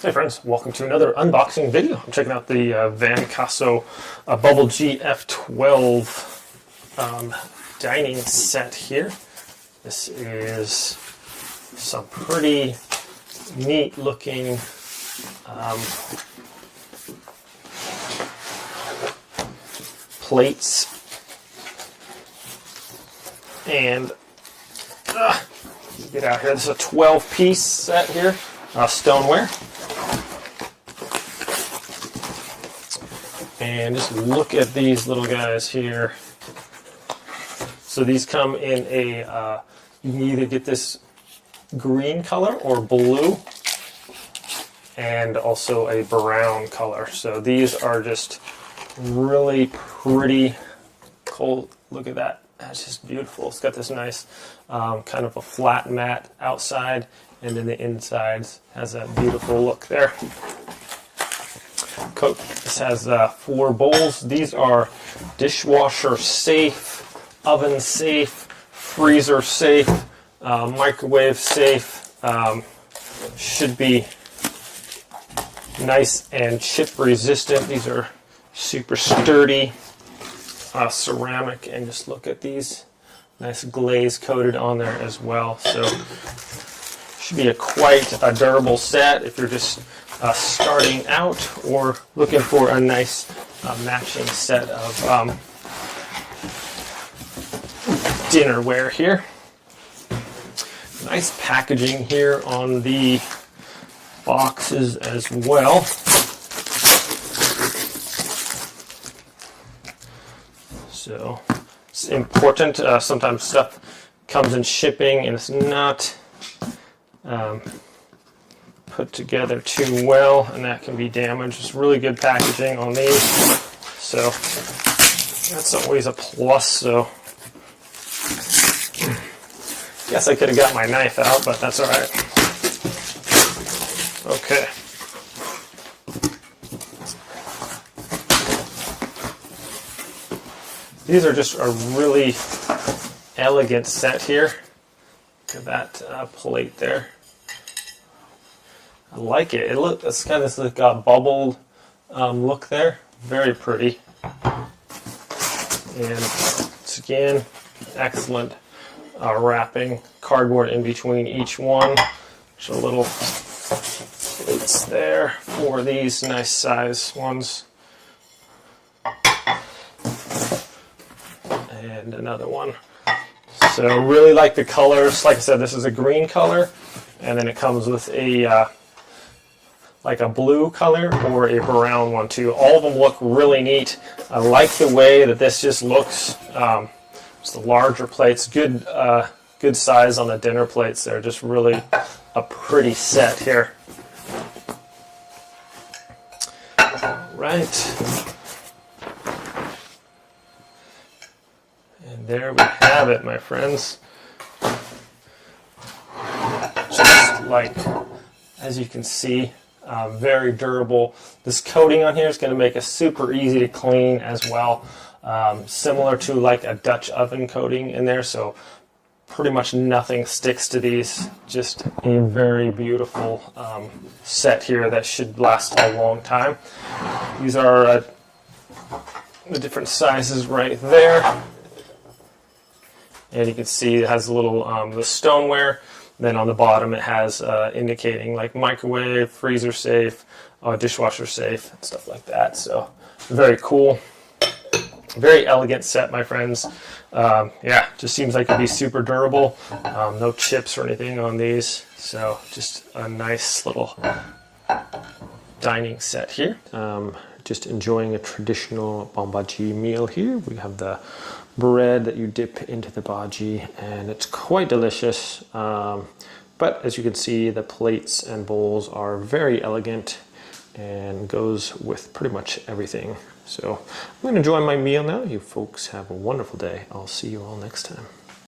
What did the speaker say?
Hey friends, welcome to another unboxing video. I'm checking out the Vancasso Bubble GF12 dining set here. This is some pretty neat looking plates and get out here. This is a 12-piece set here, Stoneware. And just look at these little guys here. So these come in a, you can either get this green color or blue, and also a brown color. So these are just really pretty cool. Look at that. That's just beautiful. It's got this nice kind of a flat mat outside, and then the inside has that beautiful look there. This has 4 bowls. These are dishwasher safe, oven safe, freezer safe, microwave safe. Should be nice and chip resistant. These are super sturdy ceramic, and just look at these, nice glaze coated on there as well. So should be quite a durable set if you're just starting out or looking for a nice matching set of dinnerware here. Nice packaging here on the boxes as well. So it's important. Sometimes stuff comes in shipping and it's not put together too well, and that can be damaged. It's really good packaging on these, so that's always a plus. So guess I could have got my knife out, but that's all right. Okay. These are just a really elegant set here. Look at that plate there. I like it. It's kind of like a bubbled look there. Very pretty. And it's, again, excellent wrapping. Cardboard in between each one. There's a little plates there for these nice size ones. And another one. So really like the colors. Like I said, this is a green color, and then it comes with a like a blue color or a brown one too. All of them look really neat. I like the way that this just looks. It's the larger plates, good size on the dinner plates. They're just really a pretty set here. All right. And there we have it, my friends. Just like, as you can see, very durable. This coating on here is going to make it super easy to clean as well. Similar to like a Dutch oven coating in there, so pretty much nothing sticks to these. Just a very beautiful set here that should last a long time. These are the different sizes right there. And you can see it has a little the stoneware. Then on the bottom it has indicating like microwave, freezer safe, dishwasher safe, and stuff like that. So very cool. Very elegant set, my friends. Yeah, just seems like it'd be super durable. No chips or anything on these. So just a nice little dining set here. Just enjoying a traditional bambaji meal here. We have the bread that you dip into the bhaji, and it's quite delicious. But as you can see, the plates and bowls are very elegant and goes with pretty much everything. So I'm going to enjoy my meal now. You folks have a wonderful day. I'll see you all next time.